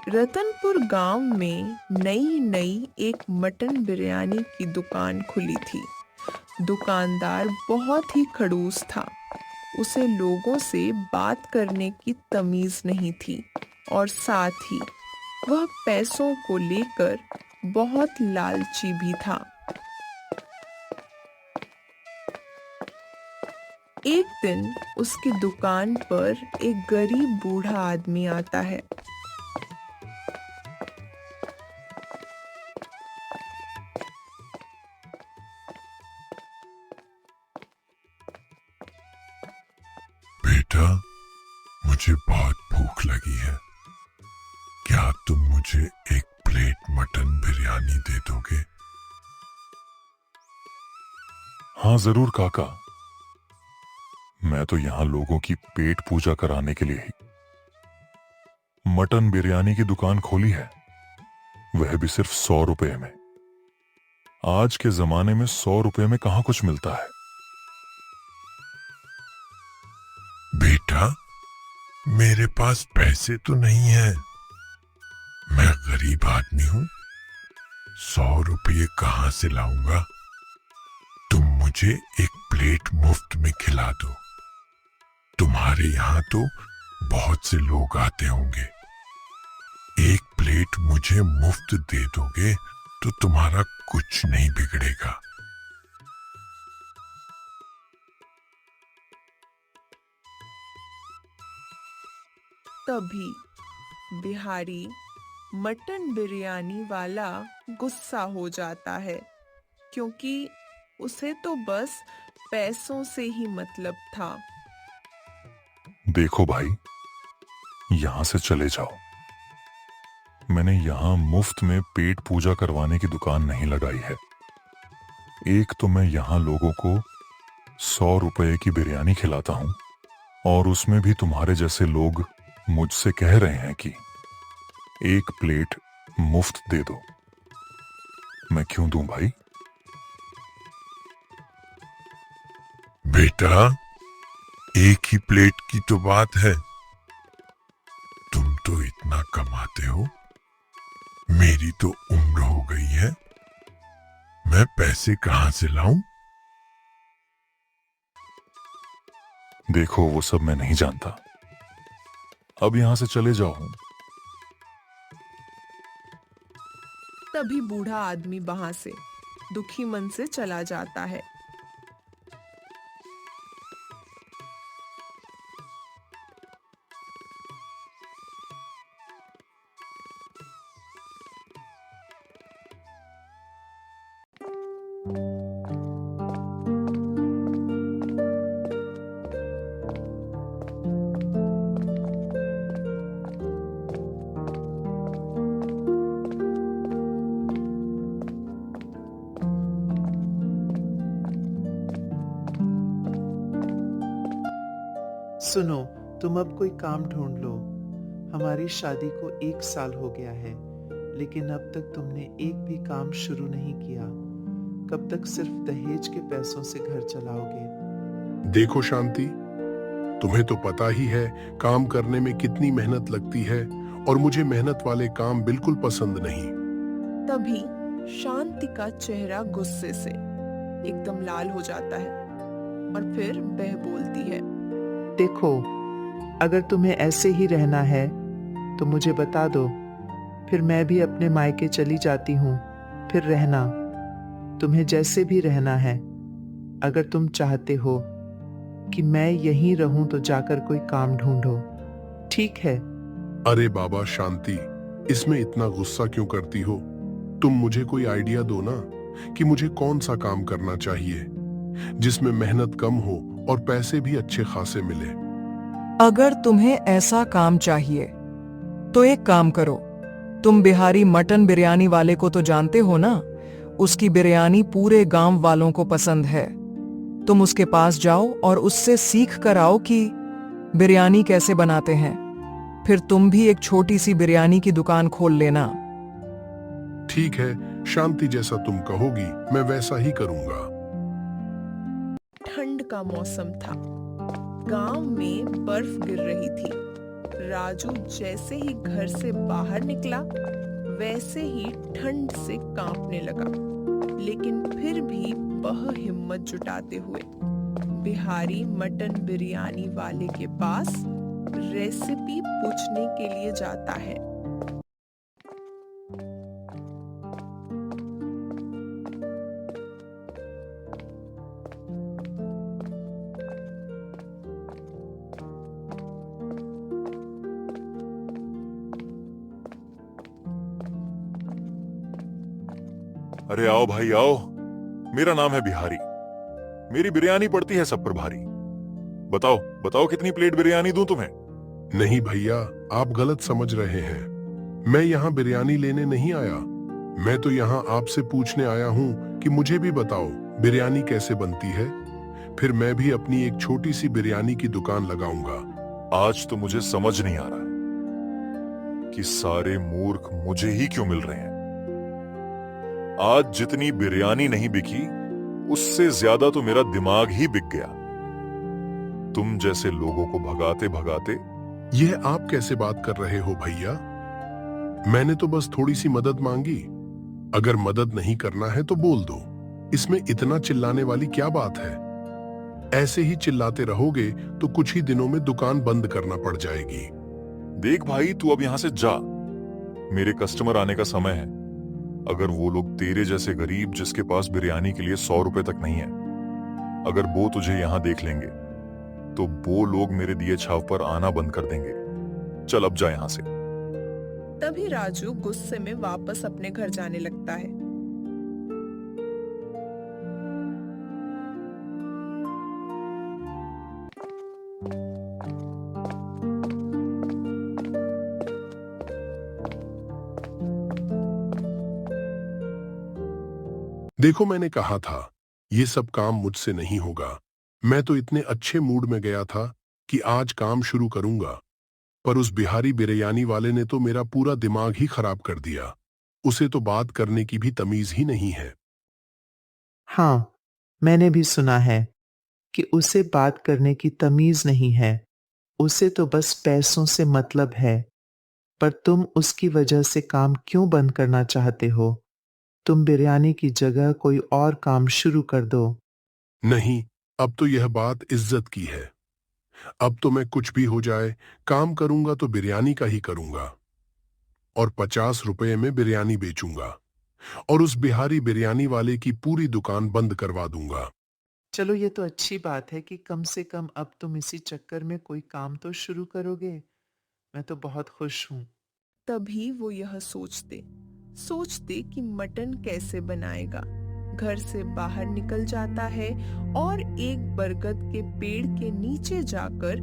रतनपुर गांव में नई नई एक मटन बिरयानी की दुकान खुली थी। दुकानदार बहुत ही खड़ूस था। उसे लोगों से बात करने की तमीज नहीं थी और साथ ही वह पैसों को लेकर बहुत लालची भी था। एक दिन उसकी दुकान पर एक गरीब बूढ़ा आदमी आता है। बेटा, मुझे बहुत भूख लगी है। क्या तुम मुझे एक प्लेट मटन बिरयानी दे दोगे? हाँ जरूर काका। मैं तो यहाँ लोगों की पेट पूजा कराने के लिए ही मटन बिरयानी की दुकान खोली है, वह भी सिर्फ 100 रुपए में। आज के जमाने में 100 रुपए में कहाँ कुछ मिलता है। बेटा, मेरे पास पैसे तो नहीं है। मैं गरीब आदमी हूं, 100 रुपये कहां से लाऊंगा? तुम मुझे एक प्लेट मुफ्त में खिला दो। तुम्हारे यहाँ तो बहुत से लोग आते होंगे। एक प्लेट मुझे मुफ्त दे दोगे तो तुम्हारा कुछ नहीं बिगड़ेगा। तभी बिहारी मटन बिरयानी वाला गुस्सा हो जाता है, क्योंकि उसे तो बस पैसों से ही मतलब था। देखो भाई, यहां से चले जाओ। मैंने यहां मुफ्त में पेट पूजा करवाने की दुकान नहीं लगाई है। एक तो मैं यहां लोगों को 100 रुपए की बिरयानी खिलाता हूं, और उसमें भी तुम्हारे जैसे लोग मुझसे कह रहे हैं कि एक प्लेट मुफ्त दे दो। मैं क्यों दूं भाई? बेटा, एक ही प्लेट की तो बात है। तुम तो इतना कमाते हो, मेरी तो उम्र हो गई है। मैं पैसे कहां से लाऊं? देखो, वो सब मैं नहीं जानता। अब यहां से चले जाओ। तभी बूढ़ा आदमी वहां से दुखी मन से चला जाता है। सुनो, तुम अब कोई काम ढूंढ लो। हमारी शादी को 1 साल हो गया है, लेकिन अब तक तुमने एक भी काम शुरू नहीं किया। कब तक सिर्फ दहेज के पैसों से घर चलाओगे? देखो शांति, तुम्हें तो पता ही है काम करने में कितनी मेहनत लगती है, और मुझे मेहनत वाले काम बिल्कुल पसंद नहीं। तभी शांति का चेहरा गुस्से से एकदम लाल हो जाता है और फिर वह बोलती है, देखो, अगर तुम्हें ऐसे ही रहना है तो मुझे बता दो, फिर मैं भी अपने मायके चली जाती हूँ। फिर रहना, तुम्हें जैसे भी रहना है। अगर तुम चाहते हो कि मैं यहीं रहूं तो जाकर कोई काम ढूंढो, ठीक है? अरे बाबा शांति, इसमें इतना गुस्सा क्यों करती हो? तुम मुझे कोई आइडिया दो ना कि मुझे कौन सा काम करना चाहिए जिसमें मेहनत कम हो और पैसे भी अच्छे खासे मिले। अगर तुम्हें ऐसा काम चाहिए तो एक काम करो, तुम बिहारी मटन बिरयानी वाले को तो जानते हो ना। उसकी बिरयानी पूरे गांव वालों को पसंद है। तुम उसके पास जाओ और उससे सीख कर आओ कि बिरयानी कैसे बनाते हैं। फिर तुम भी एक छोटी सी बिरयानी की दुकान खोल लेना। ठीक है शांति, जैसा तुम कहोगी मैं वैसा ही करूंगा। ठंड का मौसम था। गांव में बर्फ गिर रही थी। राजू जैसे ही घर से बाहर निकला वैसे ही ठंड से कांपने लगा, लेकिन फिर भी वह हिम्मत जुटाते हुए बिहारी मटन बिरयानी वाले के पास रेसिपी पूछने के लिए जाता है। अरे आओ भाई आओ, मेरा नाम है बिहारी। मेरी बिरयानी पड़ती है सब पर भारी। बताओ बताओ कितनी प्लेट बिरयानी दूं तुम्हें? नहीं भैया, आप गलत समझ रहे हैं। मैं यहाँ बिरयानी लेने नहीं आया। मैं तो यहाँ आपसे पूछने आया हूँ कि मुझे भी बताओ बिरयानी कैसे बनती है। फिर मैं भी अपनी एक छोटी सी बिरयानी की दुकान लगाऊंगा। आज तो मुझे समझ नहीं आ रहा कि सारे मूर्ख मुझे ही क्यों मिल रहे हैं। आज जितनी बिरयानी नहीं बिकी, उससे ज्यादा तो मेरा दिमाग ही बिक गया। तुम जैसे लोगों को भगाते भगाते। यह आप कैसे बात कर रहे हो भैया? मैंने तो बस थोड़ी सी मदद मांगी। अगर मदद नहीं करना है तो बोल दो। इसमें इतना चिल्लाने वाली क्या बात है? ऐसे ही चिल्लाते रहोगे तो कुछ ही दिनों में दुकान बंद करना पड़ जाएगी। देख भाई, तू अब यहां से जा। मेरे कस्टमर आने का समय है। अगर वो लोग तेरे जैसे गरीब जिसके पास बिरयानी के लिए 100 रुपए तक नहीं है, अगर वो तुझे यहां देख लेंगे तो वो लोग मेरे दिए छाव पर आना बंद कर देंगे। चल अब जा यहां से। तभी राजू गुस्से में वापस अपने घर जाने लगता है। देखो, मैंने कहा था ये सब काम मुझसे नहीं होगा। मैं तो इतने अच्छे मूड में गया था कि आज काम शुरू करूंगा, पर उस बिहारी बिरयानी वाले ने तो मेरा पूरा दिमाग ही खराब कर दिया। उसे तो बात करने की भी तमीज ही नहीं है। हाँ, मैंने भी सुना है कि उसे बात करने की तमीज नहीं है। उसे तो बस पैसों से मतलब है। पर तुम उसकी वजह से काम क्यों बंद करना चाहते हो? तुम बिरयानी की जगह कोई और काम शुरू कर दो। नहीं, अब तो यह बात इज्जत की है। अब तो मैं कुछ भी हो जाए, काम करूंगा तो बिरयानी का ही करूंगा और 50 रुपए में बिरयानी बेचूंगा और उस बिहारी बिरयानी वाले की पूरी दुकान बंद करवा दूंगा। चलो, ये तो अच्छी बात है कि कम से कम अब तुम इसी चक्कर में कोई काम तो शुरू करोगे। मैं तो बहुत खुश हूँ। तभी वो यह सोचते सोचते कि मटन कैसे बनाएगा, घर से बाहर निकल जाता है और एक बरगद के पेड़ के नीचे जाकर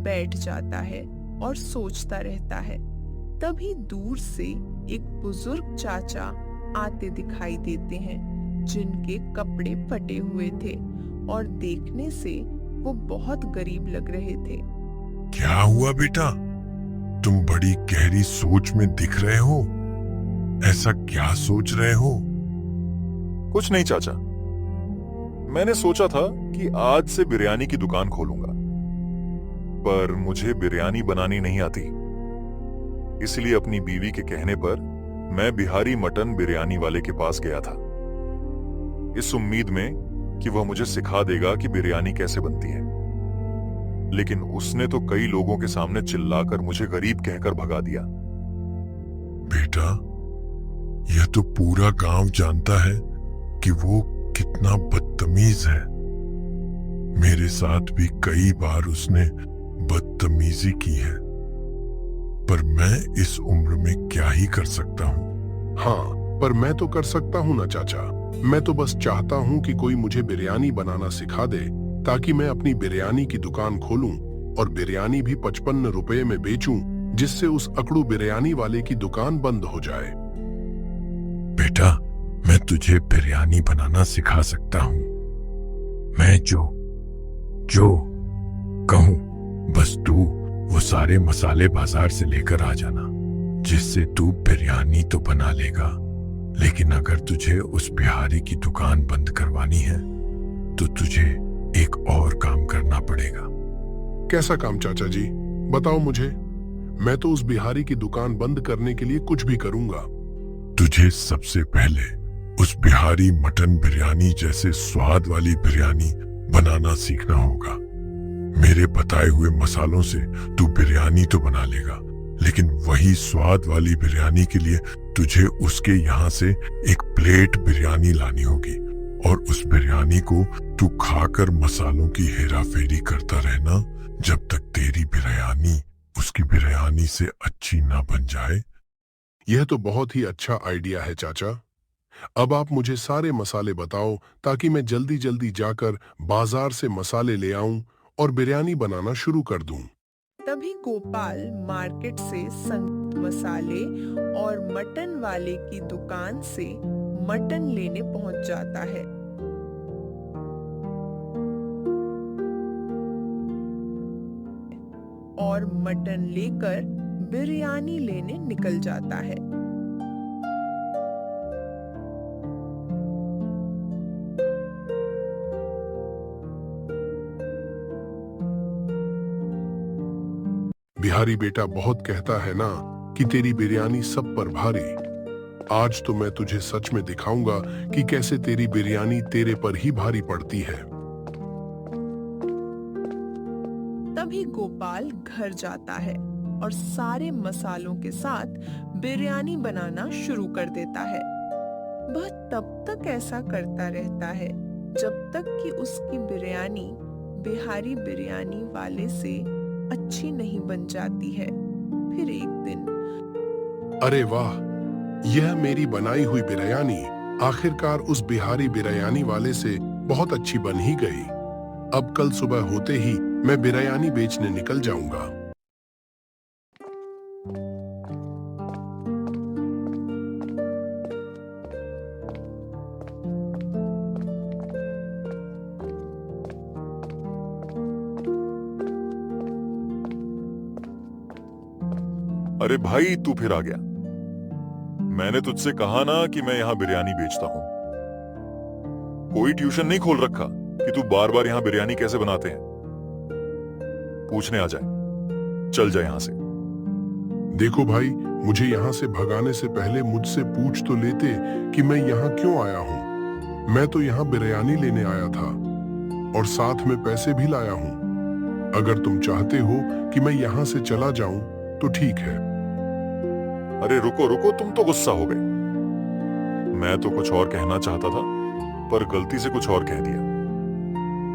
बैठ जाता है और सोचता रहता है। तभी दूर से एक बुजुर्ग चाचा आते दिखाई देते हैं, जिनके कपड़े फटे हुए थे और देखने से वो बहुत गरीब लग रहे थे। क्या हुआ बेटा? तुम बड़ी गहरी सोच में दिख रहे हो। ऐसा क्या सोच रहे हो? कुछ नहीं चाचा, मैंने सोचा था कि आज से बिरयानी की दुकान खोलूंगा, पर मुझे बिरयानी बनानी नहीं आती। इसलिए अपनी बीवी के कहने पर मैं बिहारी मटन बिरयानी वाले के पास गया था, इस उम्मीद में कि वह मुझे सिखा देगा कि बिरयानी कैसे बनती है। लेकिन उसने तो कई लोगों के सामने चिल्लाकर मुझे गरीब कहकर भगा दिया। बेटा, यह तो पूरा गांव जानता है कि वो कितना बदतमीज है। मेरे साथ भी कई बार उसने बदतमीजी की है, पर मैं इस उम्र में क्या ही कर सकता हूँ। हाँ, पर मैं तो कर सकता हूँ ना चाचा। मैं तो बस चाहता हूँ कि कोई मुझे बिरयानी बनाना सिखा दे, ताकि मैं अपनी बिरयानी की दुकान खोलूं और बिरयानी भी 55 रुपए में बेचूं, जिससे उस अकड़ू बिरयानी वाले की दुकान बंद हो जाए। बेटा, मैं तुझे बिरयानी बनाना सिखा सकता हूँ। मैं जो कहूँ, बस तू वो सारे मसाले बाजार से लेकर आ जाना, जिससे तू बिरयानी तो बना लेगा, लेकिन अगर तुझे उस बिहारी की दुकान बंद करवानी है तो तुझे एक और काम करना पड़ेगा। कैसा काम चाचा जी? बताओ मुझे। मैं तो उस बिहारी की दुकान बंद करने के लिए कुछ भी करूंगा। तुझे सबसे पहले उस बिहारी मटन बिरयानी जैसे स्वाद वाली बिरयानी बनाना सीखना होगा। मेरे बताए हुए मसालों से तू बिरयानी तो बना लेगा, लेकिन वही स्वाद वाली बिरयानी के लिए तुझे उसके यहाँ से एक प्लेट बिरयानी लानी होगी, और उस बिरयानी को तू खाकर मसालों की हेरा फेरी करता रहना जब तक तेरी बिरयानी उसकी बिरयानी से अच्छी ना बन जाए। यह तो बहुत ही अच्छा आइडिया है चाचा। अब आप मुझे सारे मसाले बताओ ताकि मैं जल्दी जल्दी जाकर बाजार से मसाले ले आऊं और बिरयानी बनाना शुरू कर दूं। तभी गोपाल मार्केट से संगीत मसाले और मटन वाले की दुकान से मटन लेने पहुंच जाता है। और मटन लेकर बिरयानी लेने निकल जाता है। बिहारी बेटा बहुत कहता है ना कि तेरी बिरयानी सब पर भारी। आज तो मैं तुझे सच में दिखाऊंगा कि कैसे तेरी बिरयानी तेरे पर ही भारी पड़ती है। तभी गोपाल घर जाता है और सारे मसालों के साथ बिरयानी बनाना शुरू कर देता है। वह तब तक ऐसा करता रहता है जब तक कि उसकी बिरयानी बिहारी बिरयानी वाले से अच्छी नहीं बन जाती है। फिर एक दिन, अरे वाह, यह मेरी बनाई हुई बिरयानी आखिरकार उस बिहारी बिरयानी वाले से बहुत अच्छी बन ही गई। अब कल सुबह होते ही मैं बिरयानी बेचने निकल जाऊंगा। अरे भाई, तू फिर आ गया। मैंने तुझसे कहा ना कि मैं यहां बिरयानी बेचता हूं। कोई ट्यूशन नहीं खोल रखा कि तू बार बार यहां बिरयानी कैसे बनाते हैं पूछने आ जाए। चल जा यहां से। देखो भाई, मुझे यहाँ से भगाने से पहले मुझसे पूछ तो लेते कि मैं यहाँ क्यों आया हूँ। मैं तो यहाँ बिरयानी लेने आया था और साथ में पैसे भी लाया हूँ। अगर तुम चाहते हो कि मैं यहाँ से चला जाऊं तो ठीक है। अरे रुको रुको, तुम तो गुस्सा हो गए। मैं तो कुछ और कहना चाहता था पर गलती से कुछ और कह दिया।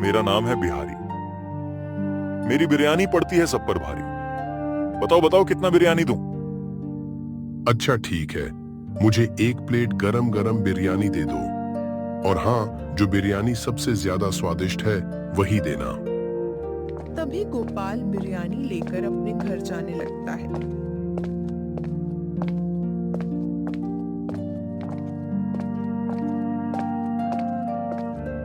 मेरा नाम है बिहारी। मेरी बिरयानी पड़ती है सब पर भारी। बताओ बताओ, कितना बिरयानी दूं? अच्छा ठीक है, मुझे एक प्लेट गरम गरम बिरयानी दे दो, और हाँ, जो बिरयानी सबसे ज्यादा स्वादिष्ट है वही देना। तभी गोपाल बिरयानी लेकर अपने घर जाने लगता है।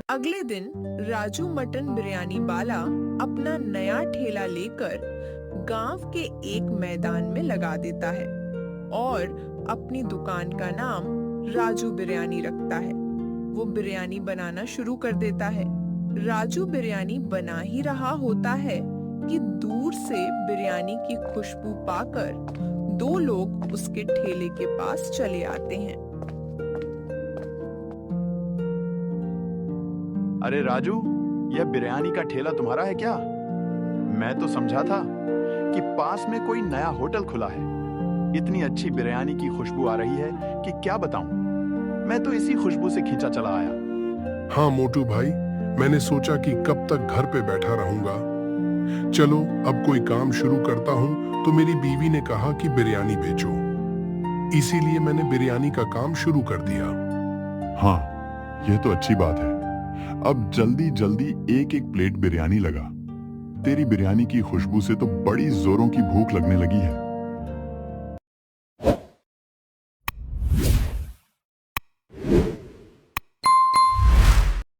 अगले दिन राजू मटन बिरयानी वाला अपना नया ठेला लेकर गांव के एक मैदान में लगा देता है और अपनी दुकान का नाम राजू बिरयानी रखता है। वो बिरयानी बनाना शुरू कर देता है। राजू बिरयानी बना ही रहा होता है कि दूर से बिरयानी की खुशबू पाकर दो लोग उसके ठेले के पास चले आते हैं। अरे राजू, यह बिरयानी का ठेला तुम्हारा है क्या? मैं तो समझा था कि पास में कोई नया होटल खुला है। इतनी अच्छी बिरयानी की खुशबू आ रही है कि क्या बताऊं। मैं तो इसी खुशबू से खींचा चला आया। हाँ मोटू भाई, मैंने सोचा कि कब तक घर पे बैठा रहूंगा। चलो अब कोई काम शुरू करता हूँ, तो मेरी बीवी ने कहा कि बिरयानी बेचो, इसीलिए मैंने बिरयानी का काम शुरू कर दिया। हाँ, यह तो अच्छी बात है। अब जल्दी जल्दी एक एक प्लेट बिरयानी लगा। तेरी बिरयानी की खुशबू से तो बड़ी जोरों की भूख लगने लगी है।